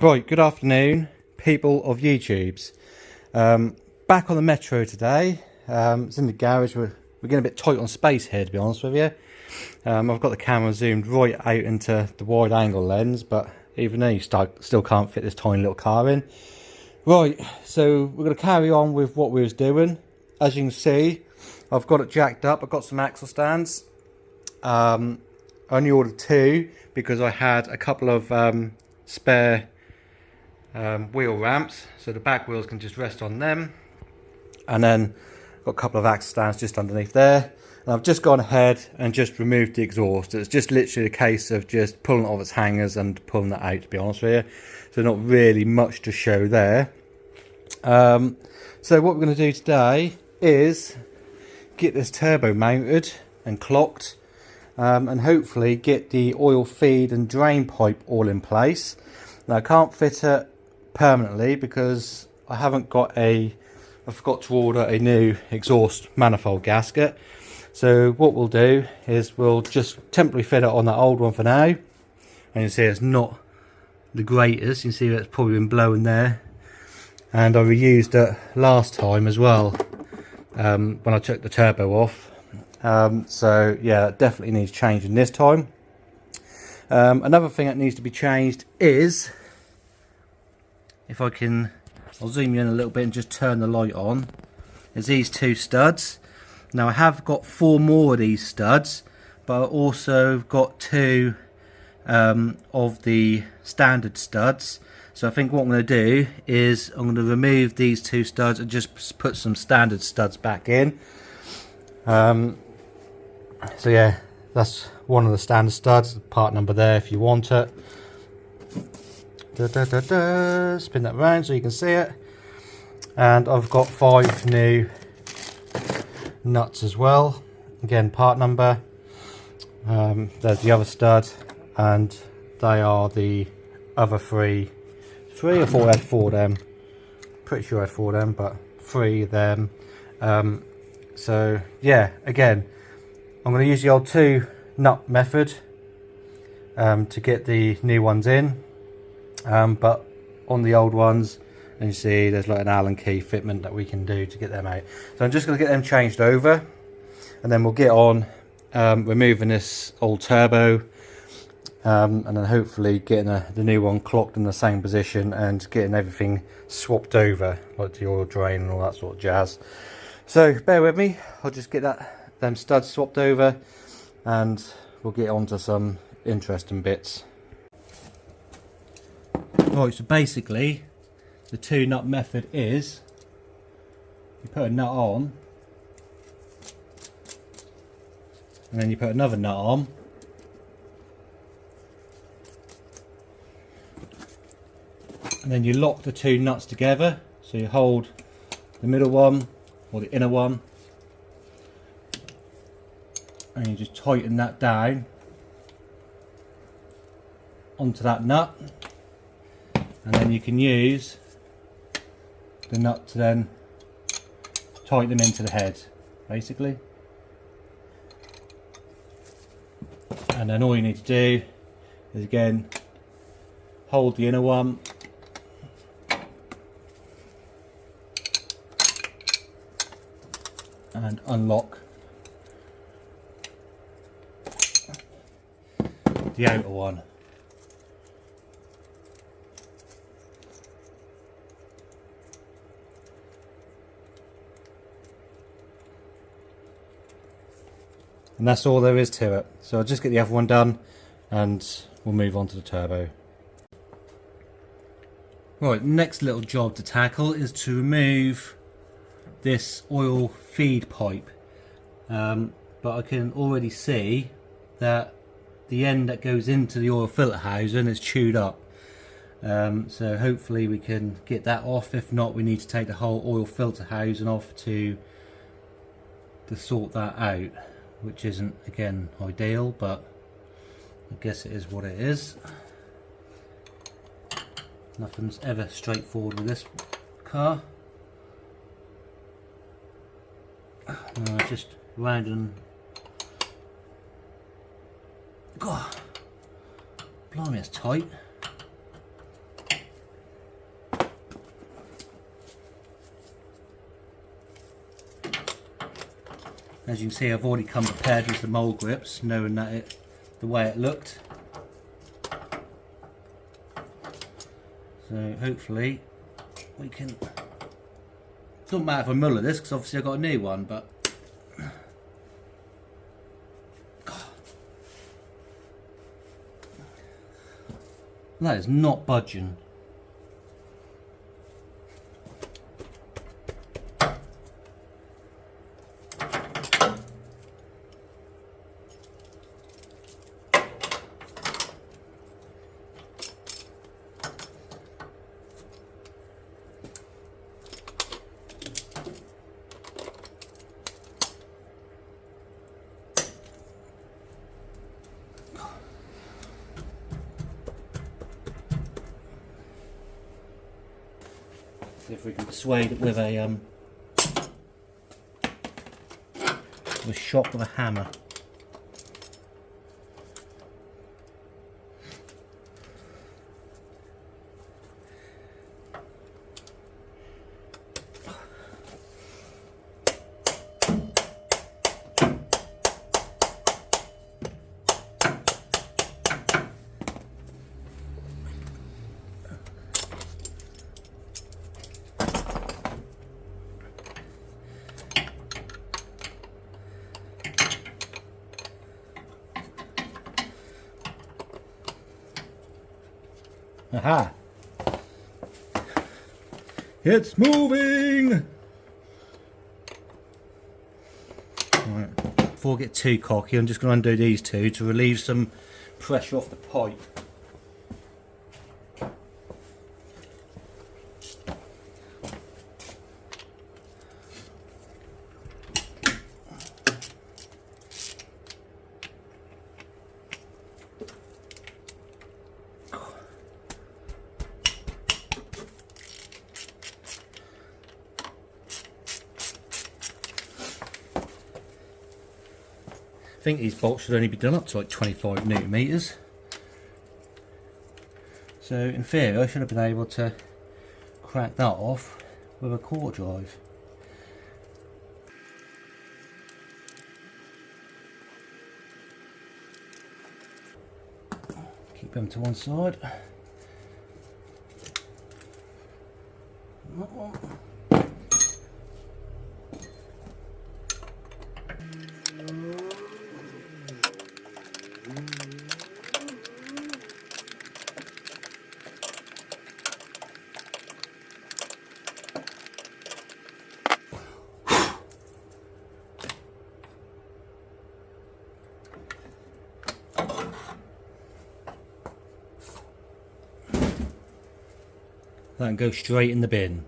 Right, good afternoon, people of YouTubes. Back on the Metro today. It's in the garage. We're getting a bit tight on space here, to be honest with you. I've got the camera zoomed right out into the wide angle lens, but even then you still can't fit this tiny little car in. Right, so we're going to carry on with what we was doing. As you can see, I've got it jacked up. I've got some axle stands. I only ordered two because I had a couple of spare wheel ramps, so the back wheels can just rest on them, and then got a couple of axle stands just underneath there. And I've just gone ahead and just removed the exhaust. It's just literally a case of just pulling it off its hangers and pulling that out, to be honest with you. So not really much to show there. So what we're going to do today is get this turbo mounted and clocked, and hopefully get the oil feed and drain pipe all in place. Now I can't fit it permanently because I forgot to order a new exhaust manifold gasket. So what we'll do is we'll just temporarily fit it on that old one for now. And you can see it's not the greatest. You can see that it's probably been blowing there. And I reused it last time as well, when I took the turbo off. So yeah, it definitely needs changing this time. Another thing that needs to be changed is, I'll zoom you in a little bit and just turn the light on, is these two studs. Now I have got 4 more of these studs, but I also got 2 of the standard studs. So I think what I'm going to do is I'm going to remove these 2 studs and just put some standard studs back in. So yeah, that's one of the standard studs, part number there if you want it. Spin that around so you can see it. And I've got 5 new nuts as well, again part number. There's the other stud, and they are the other 3 or 4. I had 4 of them, pretty sure I had 4 of them, but 3 of them. So yeah, again I'm going to use the old 2 nut method to get the new ones in, but on the old ones, and you see there's like an Allen key fitment that we can do to get them out. So I'm just going to get them changed over, and then we'll get on removing this old turbo, and then hopefully getting the new one clocked in the same position and getting everything swapped over, like the oil drain and all that sort of jazz. So bear with me, I'll just get them studs swapped over and we'll get on to some interesting bits. Right, so basically the 2 nut method is you put a nut on and then you put another nut on, and then you lock the 2 nuts together. So you hold the middle one or the inner one and you just tighten that down onto that nut, and then you can use the nut to then tighten them into the head basically. And then all you need to do is again hold the inner one and unlock the outer one. And that's all there is to it. So I'll just get the other one done and we'll move on to the turbo. Right, next little job to tackle is to remove this oil feed pipe. But I can already see that the end that goes into the oil filter housing is chewed up. So hopefully we can get that off. If not, we need to take the whole oil filter housing off to sort that out, which isn't again ideal, but I guess it is what it is. Nothing's ever straightforward with this car. Just random. God, blimey, it's tight. As you can see, I've already come prepared with the mould grips, knowing that the way it looked. So hopefully we can. Doesn't matter if I muller this because obviously I've got a new one, but that is not budging. See if we can persuade it with a shock with a hammer. Aha! It's moving! Right, before I get too cocky, I'm just going to undo these two to relieve some pressure off the pipe. I think these bolts should only be done up to like 25 newton meters. So in theory I should have been able to crack that off with a quarter drive. Keep them to one side. That can go straight in the bin.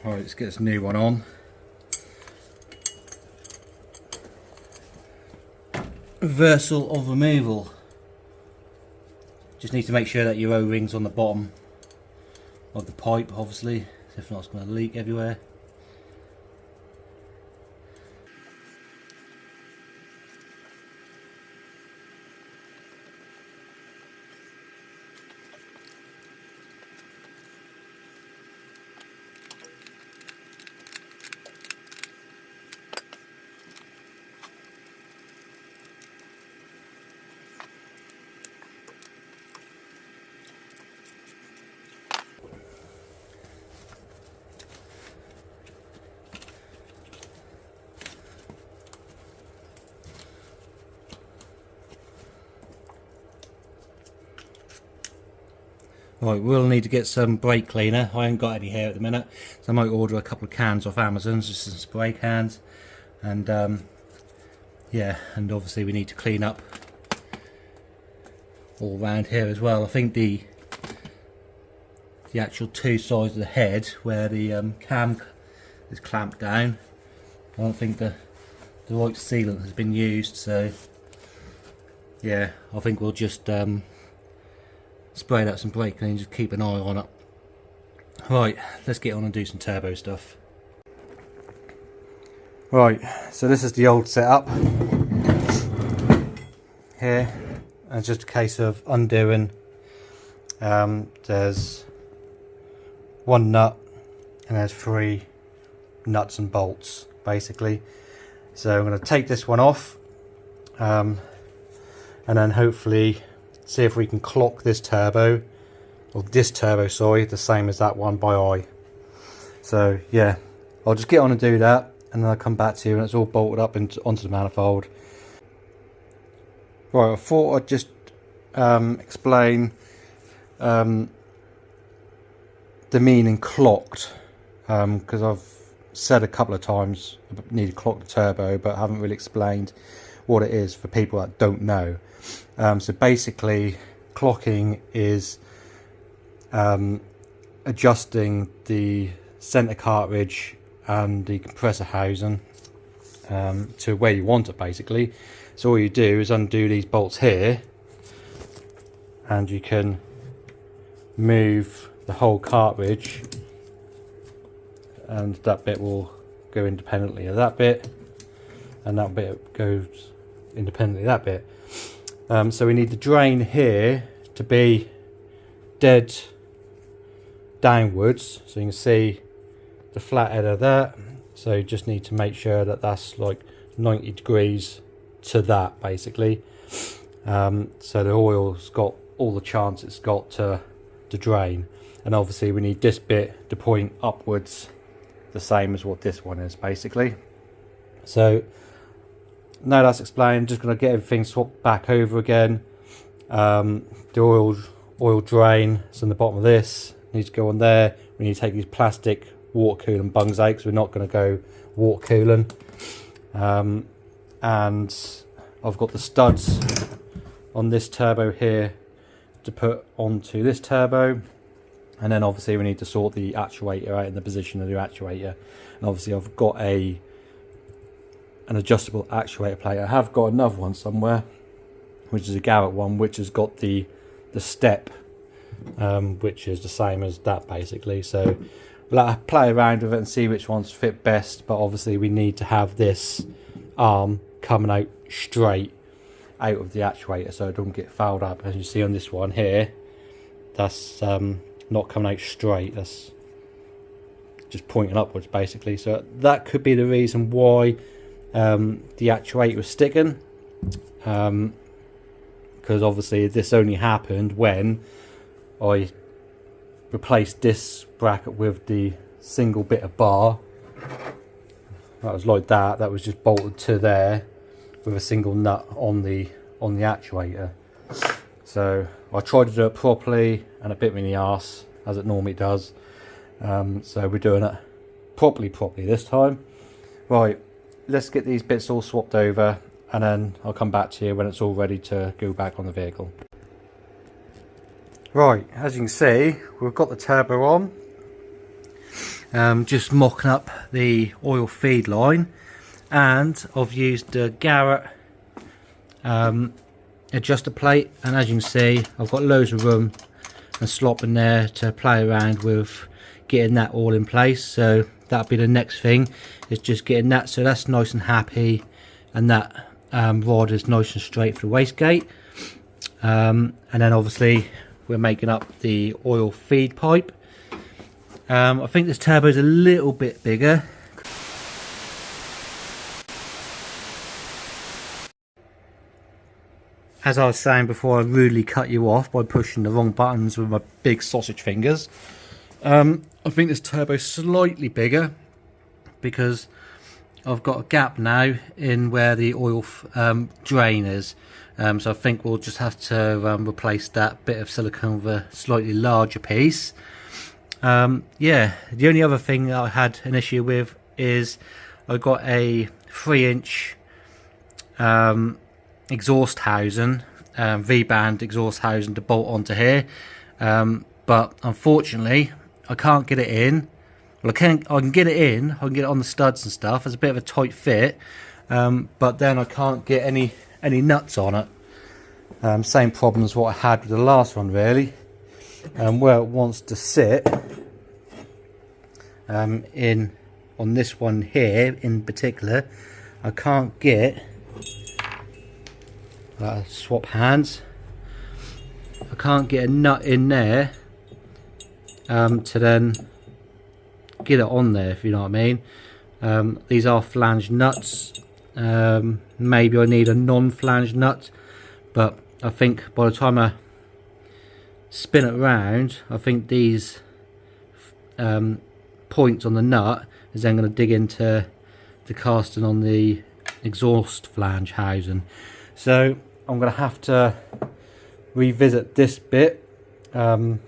Alright, let's get this new one on. Reversal of removal. Just need to make sure that your O-ring's on the bottom of the pipe, obviously, if not it's going to leak everywhere. Right, we'll need to get some brake cleaner. I haven't got any here at the minute, so I might order a couple of cans off Amazon, just some spray cans. And yeah, and obviously we need to clean up all around here as well. I think the actual two sides of the head where the cam is clamped down, I don't think the right sealant has been used, so yeah, I think we'll just spray out some brake clean, just keep an eye on it. Right, let's get on and do some turbo stuff. Right, so this is the old setup here, and it's just a case of undoing. There's one nut and there's three nuts and bolts basically. So I'm going to take this one off, and then hopefully see if we can clock this turbo, or this turbo, sorry, the same as that one by eye. So yeah, I'll just get on and do that, and then I'll come back to you and it's all bolted up onto the manifold. Right, I thought I'd just explain the meaning clocked, because I've said a couple of times I need to clock the turbo, but I haven't really explained what it is for people that don't know. So basically, clocking is adjusting the center cartridge and the compressor housing to where you want it basically. So all you do is undo these bolts here, and you can move the whole cartridge, and that bit will go independently of that bit, and that bit goes independently of that bit. So we need the drain here to be dead downwards, so you can see the flat head of that. So you just need to make sure that that's like 90 degrees to that basically. So the oil's got all the chance it's got to drain, and obviously we need this bit to point upwards, the same as what this one is basically. So now that's explained, just going to get everything swapped back over again. The oil drain is on the bottom of this, needs to go on there. We need to take these plastic water cooling bungs out, because we're not going to go water cooling. And I've got the studs on this turbo here to put onto this turbo, and then obviously we need to sort the actuator out in the position of the actuator. And obviously I've got an adjustable actuator plate. I have got another one somewhere, which is a Garrett one, which has got the step, which is the same as that basically. So we'll play around with it and see which ones fit best, but obviously we need to have this arm coming out straight out of the actuator so it doesn't get fouled up. As you see on this one here, that's not coming out straight, that's just pointing upwards basically. So that could be the reason why the actuator was sticking, because obviously this only happened when I replaced this bracket with the single bit of bar. That was like that, that was just bolted to there with a single nut on the actuator. So I tried to do it properly and it bit me in the arse, as it normally does. So we're doing it properly this time. Right, let's get these bits all swapped over, and then I'll come back to you when it's all ready to go back on the vehicle. Right, as you can see, we've got the turbo on. Just mocking up the oil feed line, and I've used the Garrett adjuster plate, and as you can see I've got loads of room and slop in there to play around with getting that all in place. So that'll be the next thing, is just getting that so that's nice and happy, and that rod is nice and straight for the wastegate. And then obviously we're making up the oil feed pipe. I think this turbo is a little bit bigger. As I was saying before, I rudely cut you off by pushing the wrong buttons with my big sausage fingers. I think this turbo is slightly bigger because I've got a gap now in where the oil drain is. So I think we'll just have to replace that bit of silicone with a slightly larger piece. Yeah, the only other thing that I had an issue with is I got a 3-inch exhaust housing, V-band exhaust housing to bolt onto here, but unfortunately I can't get it in. Well, I can get it in, I can get it on the studs and stuff. It's a bit of a tight fit, but then I can't get any nuts on it. Same problem as what I had with the last one really. Where it wants to sit in on this one here in particular, I can't get swap hands. I can't get a nut in there to then get it on there, if you know what I mean. These are flange nuts. Maybe I need a non-flange nut, but I think by the time I spin it around, I think these points on the nut is then going to dig into the casting on the exhaust flange housing. So I'm going to have to revisit this bit and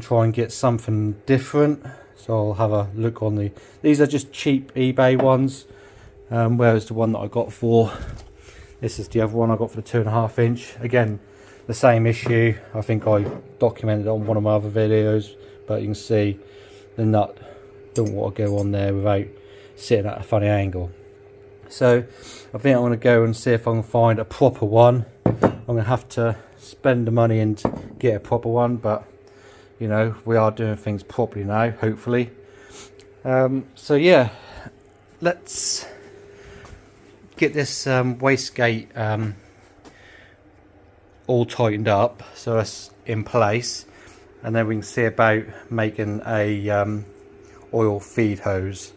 try and get something different. So I'll have a look on these are just cheap eBay ones, whereas the one that I got for this is the other one I got for the 2.5 inch. Again, the same issue. I think I documented it on one of my other videos, but you can see the nut don't want to go on there without sitting at a funny angle. So I think I'm going to go and see if I can find a proper one. I'm going to have to spend the money and get a proper one, but you know, we are doing things properly now, hopefully. So yeah, let's get this wastegate all tightened up so it's in place, and then we can see about making a oil feed hose.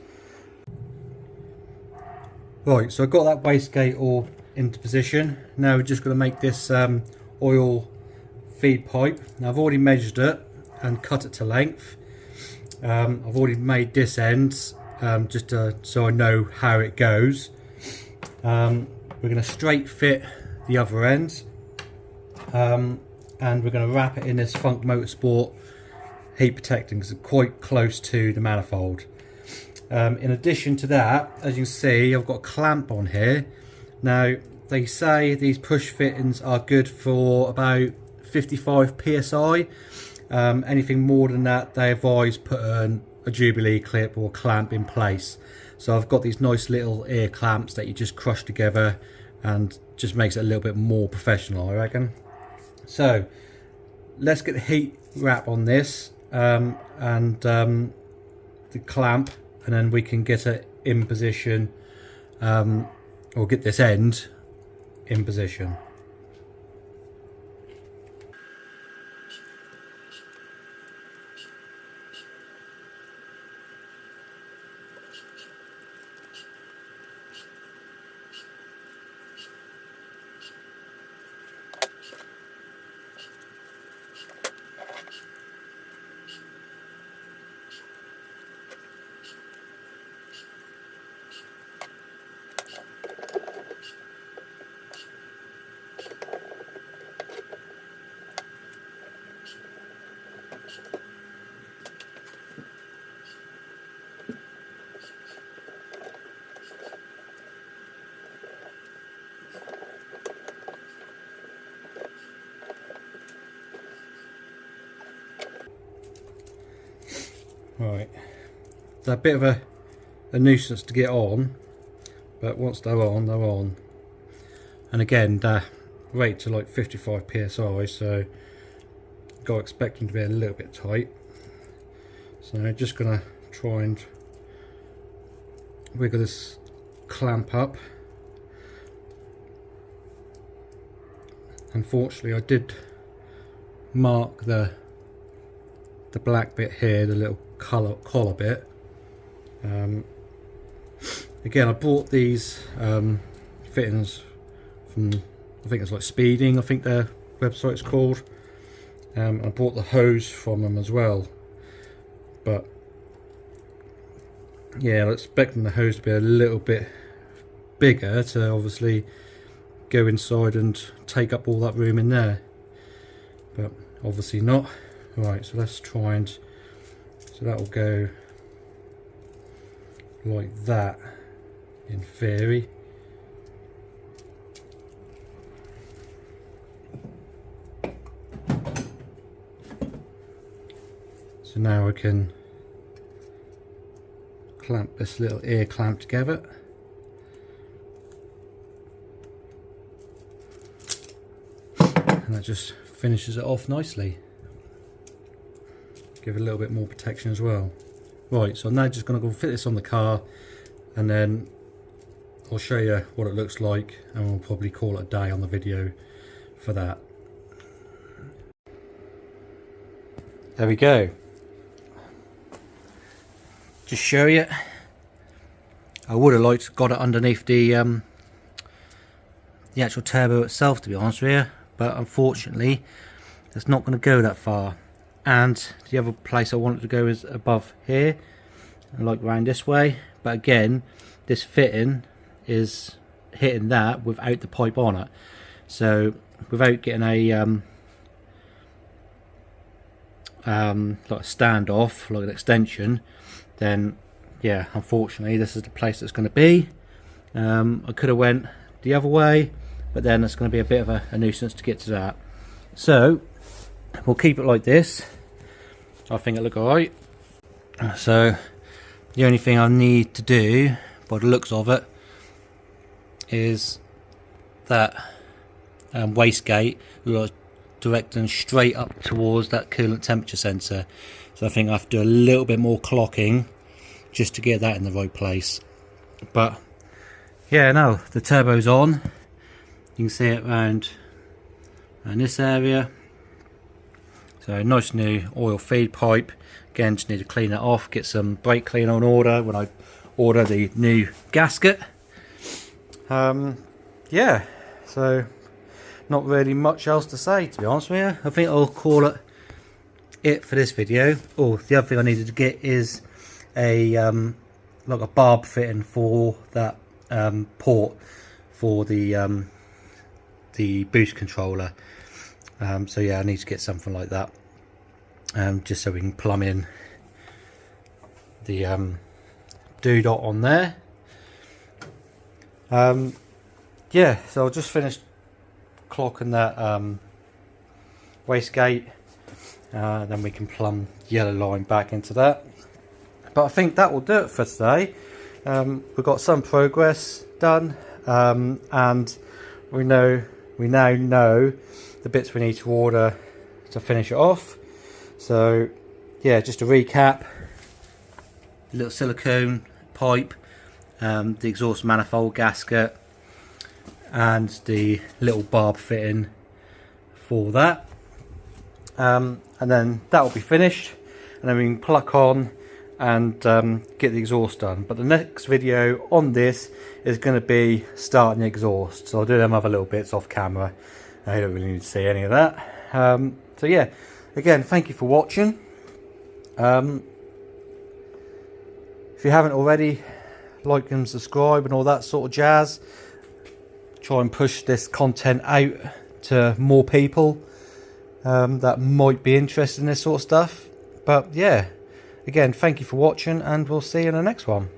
Right, so I've got that wastegate all into position. Now we're just going to make this oil feed pipe. Now I've already measured it and cut it to length. I've already made this end just so I know how it goes. We're going to straight fit the other end, and we're going to wrap it in this Funk Motorsport heat protecting because it's quite close to the manifold. In addition to that, as you can see, I've got a clamp on here. Now they say these push fittings are good for about 55 psi. Anything more than that, they advise putting a Jubilee clip or clamp in place. So I've got these nice little ear clamps that you just crush together and just makes it a little bit more professional, I reckon. So let's get the heat wrap on this and the clamp, and then we can get it in position, or get this end in position. Right, they're a bit of a nuisance to get on, but once they're on, they're on. And again, they're rated to like 55 psi, so got to expect them to be a little bit tight. So I'm just gonna try and wiggle this clamp up. Unfortunately, I did mark the black bit here, the little collar bit. Again, I bought these fittings from, I think it's like Speeding, I think their website's called. I bought the hose from them as well, but yeah, I'm expecting the hose to be a little bit bigger to obviously go inside and take up all that room in there, but obviously not. Right, so let's try and, so that will go like that in theory. So now I can clamp this little ear clamp together. And that just finishes it off nicely. Give it a little bit more protection as well. Right, so I'm now just going to go fit this on the car, and then I'll show you what it looks like, and we'll probably call it a day on the video for that. There we go. Just show you I would have liked got it underneath the actual turbo itself, to be honest with you, but unfortunately it's not going to go that far. And the other place I wanted to go is above here, like round this way, but again this fitting is hitting that without the pipe on it, so without getting a like a standoff, like an extension, then yeah, unfortunately this is the place that's going to be. I could have went the other way, but then it's going to be a bit of a nuisance to get to that, so we'll keep it like this. I think it'll look alright. So the only thing I need to do by the looks of it is that wastegate will directing straight up towards that coolant temperature sensor, so I think I have to do a little bit more clocking just to get that in the right place. But yeah, no, the turbo's on. You can see it around this area. So nice new oil feed pipe. Again, just need to clean it off, get some brake clean on order when I order the new gasket. Yeah, so not really much else to say, to be honest with you. I think I'll call it for this video. Oh, the other thing I needed to get is a like a barb fitting for that port for the boost controller. So yeah, I need to get something like that, just so we can plumb in the dot on there. Yeah, so I'll just finish clocking that wastegate, then we can plumb the yellow line back into that. But I think that will do it for today. We've got some progress done, and we now know the bits we need to order to finish it off. So yeah, just to recap, the little silicone pipe, the exhaust manifold gasket, and the little barb fitting for that, and then that will be finished, and then we can pluck on and get the exhaust done. But the next video on this is going to be starting the exhaust, so I'll do them other little bits off camera. I don't really need to see any of that. So yeah, again, thank you for watching. If you haven't already, like and subscribe and all that sort of jazz. Try and push this content out to more people that might be interested in this sort of stuff. But yeah, again, thank you for watching, and we'll see you in the next one.